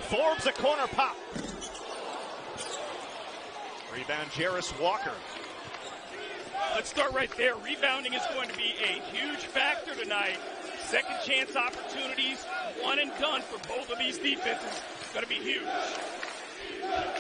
Forbes a corner pop. Rebound, Jarris Walker. Let's start right there. Rebounding is going to be a huge factor tonight. Second chance opportunities, one and done for both of these defenses. It's going to be huge.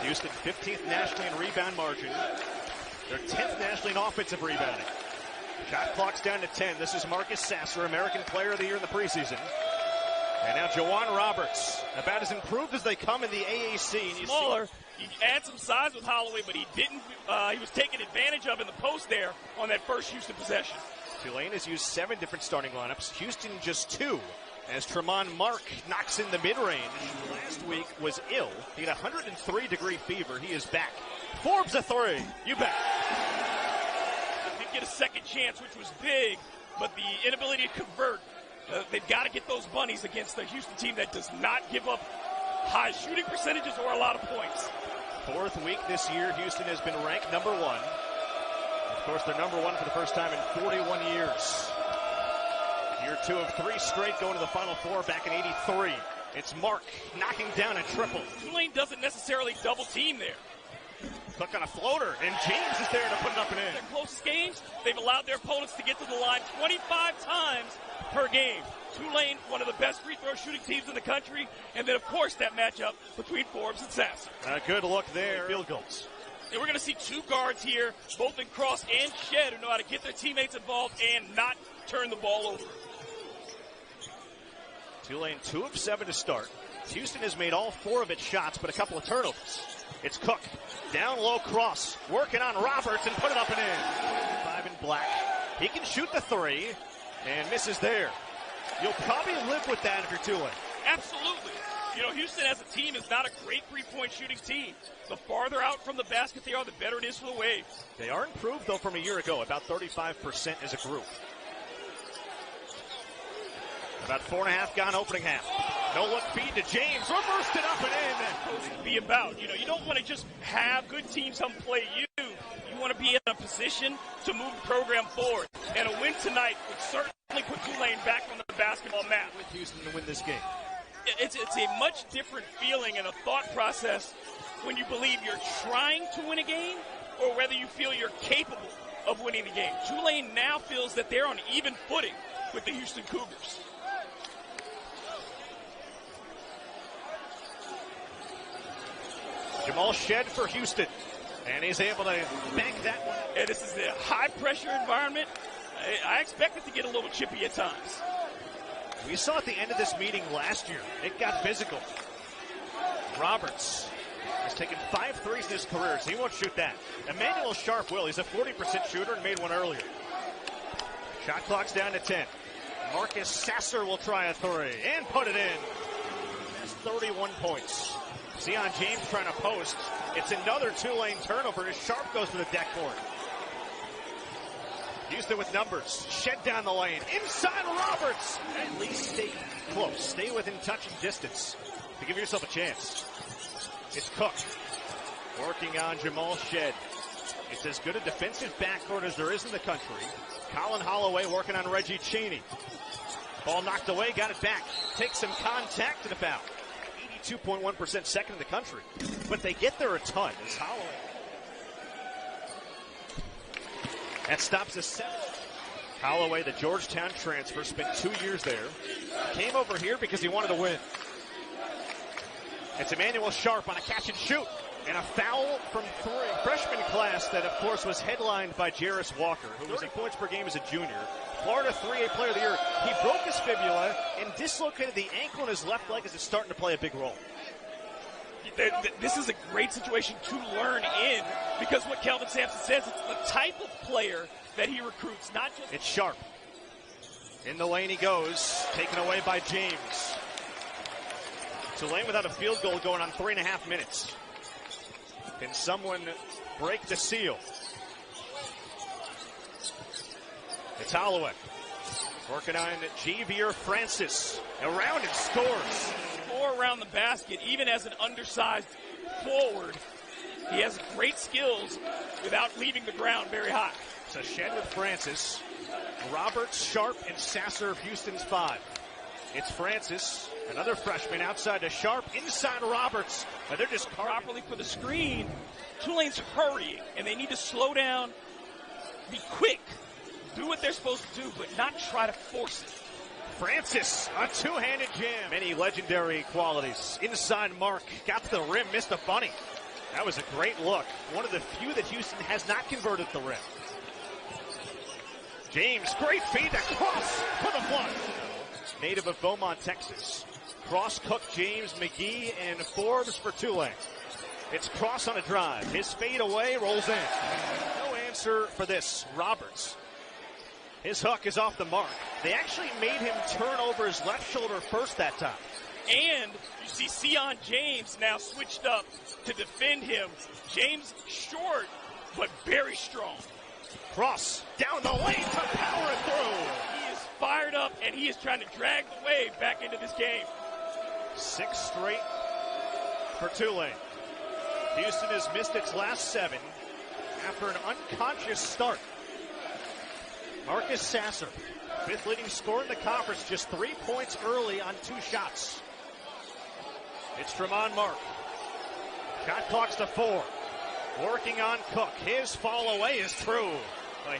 Houston 15th nationally in rebound margin. They're 10th nationally in offensive rebounding. Shot clock's down to 10. This is Marcus Sasser, American Player of the Year in the preseason. And now Juwan Roberts, about as improved as they come in the AAC. And Smaller. You add some size with Holloway, but he didn't. He was taken advantage of in the post there on that first Houston possession. Tulane has used 7 different starting lineups. Houston just 2. As Tremont Mark knocks in the mid-range. Last week was ill. He had a 103-degree fever. He is back. Forbes a 3. You bet. Did get a second chance, which was big, but the inability to convert. They've got to get those bunnies against the Houston team that does not give up high shooting percentages or a lot of points. 4th week this year, Houston has been ranked number 1. Of course, they're number 1 for the first time in 41 years. Year 2 of 3 straight going to the Final Four back in '83. It's Mark knocking down a triple. Tulane doesn't necessarily double team there. Cook on a floater, and James is there to put it up and in. Their closest games, they've allowed their opponents to get to the line 25 times per game. Tulane, one of the best free throw shooting teams in the country, and then, of course, that matchup between Forbes and Sasser. A good look there. Field goals. And we're going to see 2 guards here, both in Cross and Shed, who know how to get their teammates involved and not turn the ball over. Tulane 2 of 7 to start. Houston has made all 4 of its shots, but a couple of turnovers. It's Cook. Down low, Cross. Working on Roberts and put it up and in. 5 in black. He can shoot the 3 and misses there. You'll probably live with that if you're Tulane. Absolutely. You know, Houston as a team is not a great three-point shooting team. The farther out from the basket they are, the better it is for the Waves. They are improved, though, from a year ago, about 35% as a group. About 4.5 gone opening half. No-look feed to James. Reversed it up and in. Be about. You know, you don't want to just have good teams come play you. You want to be in a position to move the program forward. And a win tonight would certainly put Tulane back on the basketball map. With Houston to win this game. It's a much different feeling and a thought process when you believe you're trying to win a game or whether you feel you're capable of winning the game. Tulane now feels that they're on even footing with the Houston Cougars. Jamal Shed for Houston, and he's able to bank that one. And this is a high-pressure environment. I expect it to get a little chippy at times. We saw at the end of this meeting last year, it got physical. Roberts has taken 5 threes in his career, so he won't shoot that. Emmanuel Sharp will. He's a 40% shooter and made one earlier. Shot clock's down to 10. Marcus Sasser will try a 3 and put it in. That's 31 points. Zion James trying to post. It's another Tulane turnover as Sharp goes to the deckboard. Houston with numbers. Shed down the lane. Inside Roberts. At least stay close. Stay within touching distance to give yourself a chance. It's Cook working on Jamal Shed. It's as good a defensive backcourt as there is in the country. Colin Holloway working on Reggie Chaney. Ball knocked away, got it back. Takes some contact and a foul. 82.1% second in the country. But they get there a ton. As Holloway. That stops us 7. Holloway, the Georgetown transfer, spent 2 years there. Came over here because he wanted to win. It's Emmanuel Sharp on a catch and shoot. And a foul from 3. Freshman class that, of course, was headlined by Jarris Walker, who was 30 points per game as a junior. Florida 3A Player of the Year. He broke his fibula and dislocated the ankle in his left leg as it's starting to play a big role. This is a great situation to learn in because what Kelvin Sampson says, it's the type of player that he recruits, not just... It's Sharp. In the lane he goes, taken away by James. Tulane without a field goal going on 3.5 minutes. Can someone break the seal? It's Holloway. Working on Javier Francis. Around and scores. 4 around the basket, even as an undersized forward. He has great skills without leaving the ground very high. So Shed with Francis. Roberts, Sharp, and Sasser of Houston's 5. It's Francis. Another freshman outside to Sharp, inside Roberts. And they're just properly for the screen. Tulane's hurrying, and they need to slow down, be quick, do what they're supposed to do, but not try to force it. Francis, a two-handed jam. Many legendary qualities. Inside Mark, got to the rim, missed a bunny. That was a great look. One of the few that Houston has not converted the rim. James, great feed across for the flood. Native of Beaumont, Texas. Cross, Cook, James, McGee, and Forbes for Tulane. It's Cross on a drive. His fade away, rolls in. No answer for this. Roberts. His hook is off the mark. They actually made him turn over his left shoulder first that time. And you see Sion James now switched up to defend him. James short, but very strong. Cross down the lane to power it through. He is fired up, and he is trying to drag the wave back into this game. 6 straight for Tulane. Houston has missed its last 7 after an unconscious start. Marcus Sasser, 5th leading scorer in the conference, just 3 points early on 2 shots. It's Tremont Mark. Shot clock's to 4. Working on Cook. His fall away is true.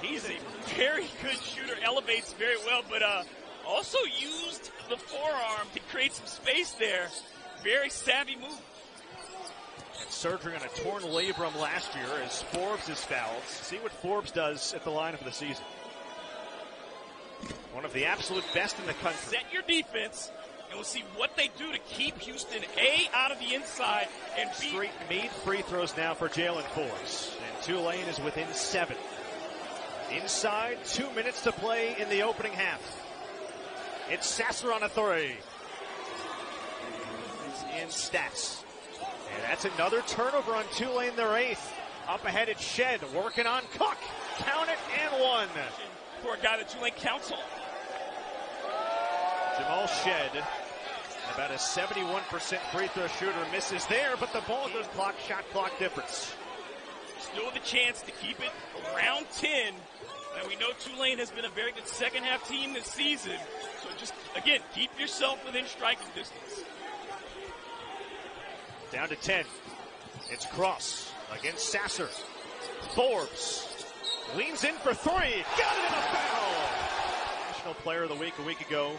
He's a very good shooter, elevates very well, but also used the forearm to create some space there. Very savvy move. And surgery on a torn labrum last year as Forbes is fouled. See what Forbes does at the line for the season. One of the absolute best in the country. Set your defense, and we'll see what they do to keep Houston, A, out of the inside, and B. Straight made free throws now for Jalen Forbes. And Tulane is within 7. Inside, 2 minutes to play in the opening half. It's Sasser on a 3. It's in stats. And that's another turnover on Tulane, their 8th. Up ahead it's Shed, working on Cook. Count it, and 1. For a guy that Tulane counts on. Jamal Shed, about a 71% free throw shooter, misses there, but the ball goes clock, shot clock difference. Still with a chance to keep it around 10. Now we know Tulane has been a very good second half team this season. So just, again, keep yourself within striking distance. Down to 10. It's Cross against Sasser. Forbes leans in for 3. Got it in a foul. National Player of the Week a week ago.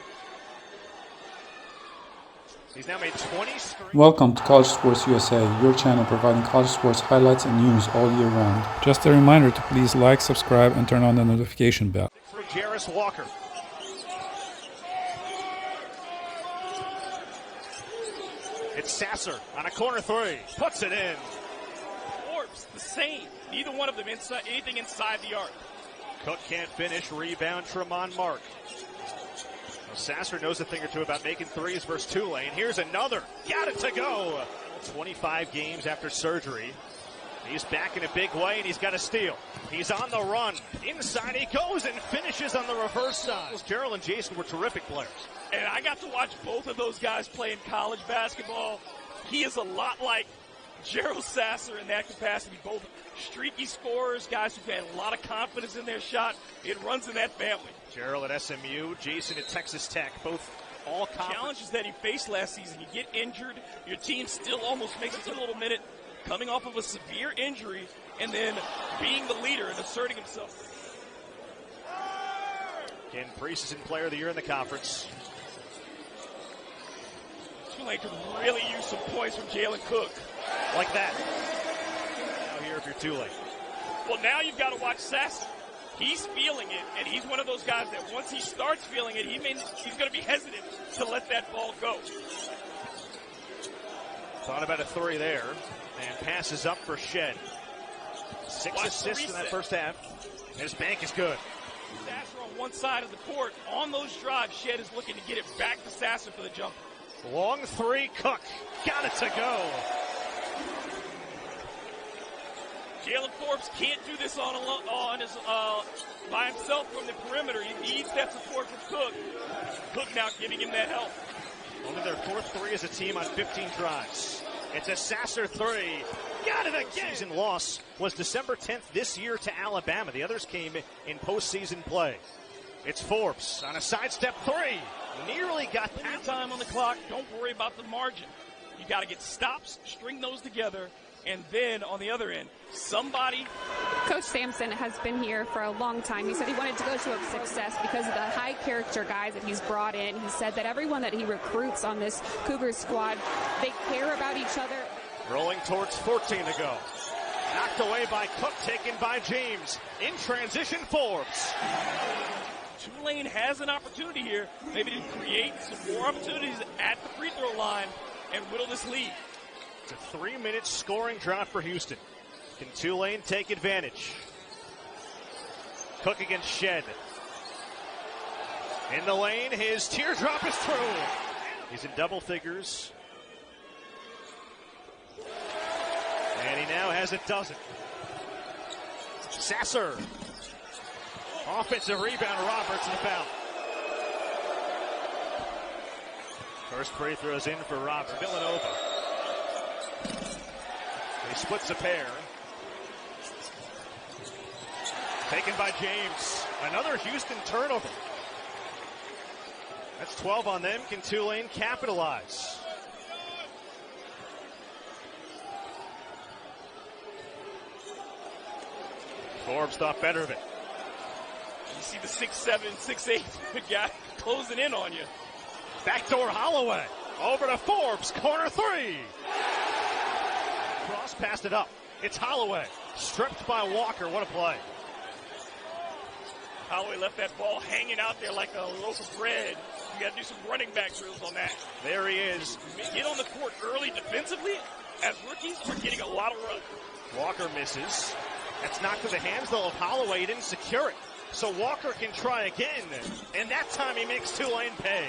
He's now made 20 straight. Welcome to College Sports USA, your channel providing college sports highlights and news all year round. Just a reminder to please like, subscribe, and turn on the notification bell. For Jarris Walker. It's Sasser on a corner 3. Puts it in. Forbes, the same. Neither one of them inside anything inside the arc. Cook can't finish. Rebound Tremont Mark. Sasser knows a thing or two about making threes versus Tulane. Here's another. Got it to go. 25 games after surgery. He's back in a big way, and he's got a steal. He's on the run. Inside he goes and finishes on the reverse side. Gerald and Jason were terrific players. And I got to watch both of those guys play in college basketball. He is a lot like Gerald Sasser in that capacity. Both streaky scorers, guys who've had a lot of confidence in their shot. It runs in that family. Gerald at SMU, Jason at Texas Tech, both all conference. Challenges that he faced last season. You get injured, your team still almost makes it to a little minute, coming off of a severe injury, and then being the leader and asserting himself. Again, preseason player of the year in the conference. Tulane could really use some points from Jalen Cook. Like that. Now here if you're Tulane. Well, now you've got to watch Sasser. He's feeling it, and he's one of those guys that once he starts feeling it, he's going to be hesitant to let that ball go. Thought about a 3 there, and passes up for Shed. 6 assists in that first half. His bank is good. Sasser on one side of the court. On those drives, Shed is looking to get it back to Sasser for the jumper. Long 3, Cook. Got it to go. Jalen Forbes can't do this by himself from the perimeter. He needs that support from Cook. Cook now giving him that help. Only their 4th 3 as a team on 15 drives. It's a Sasser 3. Got it again. Season loss was December 10th this year to Alabama. The others came in postseason play. It's Forbes on a sidestep 3. Nearly got plenty of time on the clock. Don't worry about the margin. You got to get stops, string those together, and then on the other end, somebody. Coach Sampson has been here for a long time. He said he wanted to go to a success because of the high character guys that he's brought in. He said that everyone that he recruits on this Cougars squad, they care about each other. Rolling towards 14 to go. Knocked away by Cook, taken by James. In transition, Forbes. Tulane has an opportunity here, maybe to create some more opportunities at the free throw line and whittle this lead. It's a 3-minute scoring drought for Houston. Can Tulane take advantage? Cook against Shed. In the lane, his teardrop is through. He's in double figures. And he now has a dozen. Sasser. Offensive rebound, Roberts, and a foul. First free throws in for Roberts. Villanova. He splits a pair. Taken by James. Another Houston turnover. That's 12 on them. Can Tulane capitalize? Forbes thought better of it. You see the 6'7", 6'8" guy closing in on you. Backdoor Holloway. Over to Forbes. Corner three. Cross passed it up. It's Holloway. Stripped by Walker. What a play. Holloway left that ball hanging out there like a loaf of bread. You got to do some running back drills on that. There he is. Get on the court early defensively, as rookies are getting a lot of run. Walker misses. That's knocked to the hands, though, of Holloway. He didn't secure it. So Walker can try again. And that time he makes Tulane pay.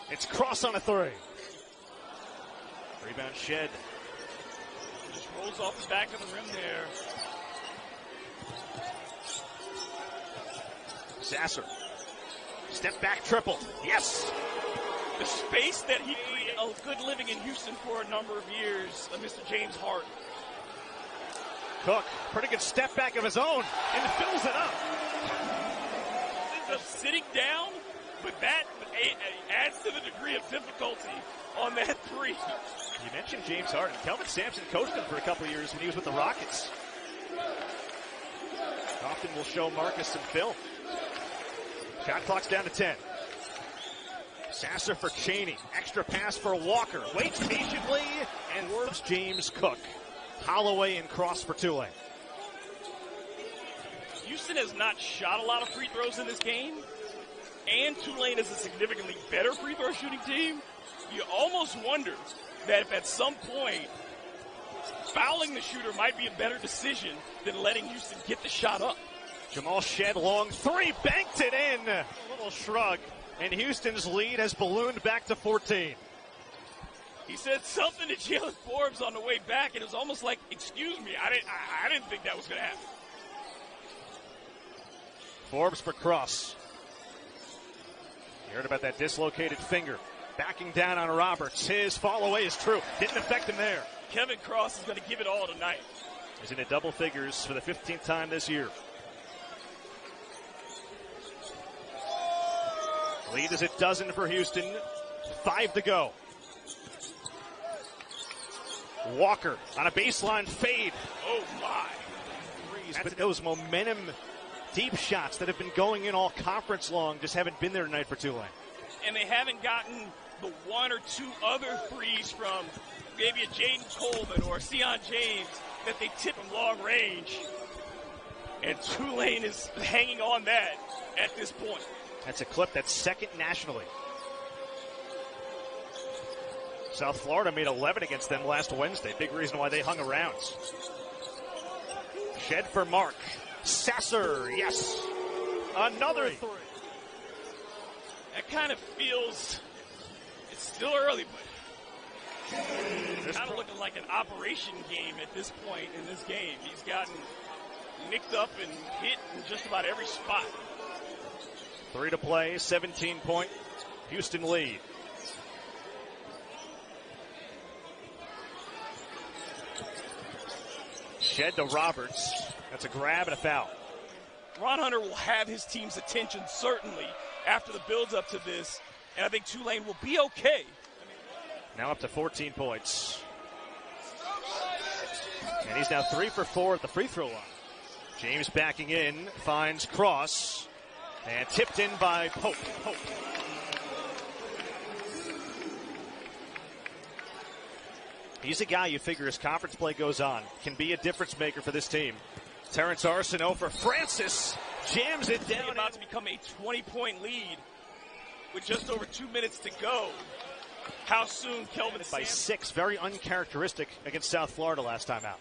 It's Cross on a three. Rebound Shed. Just rolls off the back of the rim there. Sasser. Step back triple. Yes! The space that he created a good living in Houston for a number of years, Mr. James Hart. Cook, pretty good step back of his own, and fills it up. Ends up sitting down, but that adds to the degree of difficulty on that three. You mentioned James Harden. Kelvin Sampson coached him for a couple of years when he was with the Rockets. Often will show Marcus some film. Shot clock's down to 10. Sasser for Chaney. Extra pass for Walker. Waits patiently and works James Cook. Holloway and Cross for Tulane. Houston has not shot a lot of free throws in this game, and Tulane is a significantly better free throw shooting team. You almost wonder that if at some point fouling the shooter might be a better decision than letting Houston get the shot up. Jamal Shed, long three, banked it in. A little shrug, and Houston's lead has ballooned back to 14. He said something to Jalen Forbes on the way back, and it was almost like, excuse me, I didn't think that was going to happen. Forbes for Cross. You heard about that dislocated finger. Backing down on Roberts. His fall away is true. Didn't affect him there. Kevin Cross is going to give it all tonight. He's into double figures for the 15th time this year. Lead is a dozen for Houston. 5 to go. Walker on a baseline fade. Oh, my. But those momentum deep shots that have been going in all conference long just haven't been there tonight for Tulane. And they haven't gotten the one or two other threes from maybe a Jaden Coleman or a Sion James that they tip from long range. And Tulane is hanging on that at this point. That's a clip that's second nationally. South Florida made 11 against them last Wednesday. Big reason why they hung around. Shed for Mark. Sasser, yes. Another three. That kind of feels, it's still early, but it's kind of looking like an operation game at this point in this game. He's gotten nicked up and hit in just about every spot. 3 to play, 17-point Houston lead. Shed to Roberts. That's a grab and a foul. Ron Hunter will have his team's attention, certainly, after the build up to this, and I think Tulane will be okay. Now up to 14 points. And he's now 3 for 4 at the free throw line. James backing in, finds Cross, and tipped in by Pope. He's a guy you figure as conference play goes on can be a difference maker for this team. Terrence Arsenault for Francis, jams it down. About to become a 20-point lead with just over 2 minutes to go. How soon Kelvin by 6, very uncharacteristic against South Florida last time out.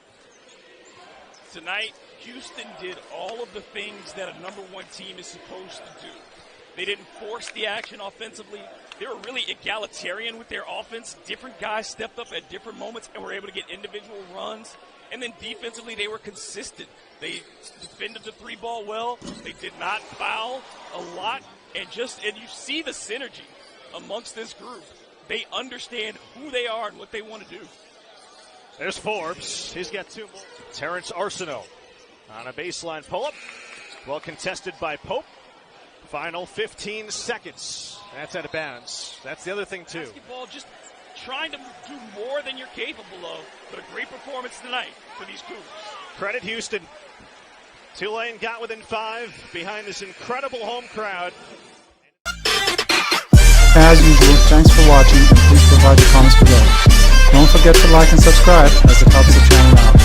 Tonight, Houston did all of the things that a number 1 team is supposed to do. They didn't force the action offensively. They were really egalitarian with their offense. Different guys stepped up at different moments and were able to get individual runs. And then defensively, they were consistent. They defended the 3-ball well. They did not foul a lot. And you see the synergy amongst this group. They understand who they are and what they want to do. There's Forbes. He's got 2 more. Terrence Arsenault on a baseline pull-up. Well contested by Pope. Final 15 seconds. That's out of bounds. That's the other thing, too. Basketball, just trying to do more than you're capable of, but a great performance tonight for these Cougars. Credit Houston. Tulane got within 5 behind this incredible home crowd. As usual, thanks for watching, and please provide your comments below. Don't forget to like and subscribe as it helps the channel out.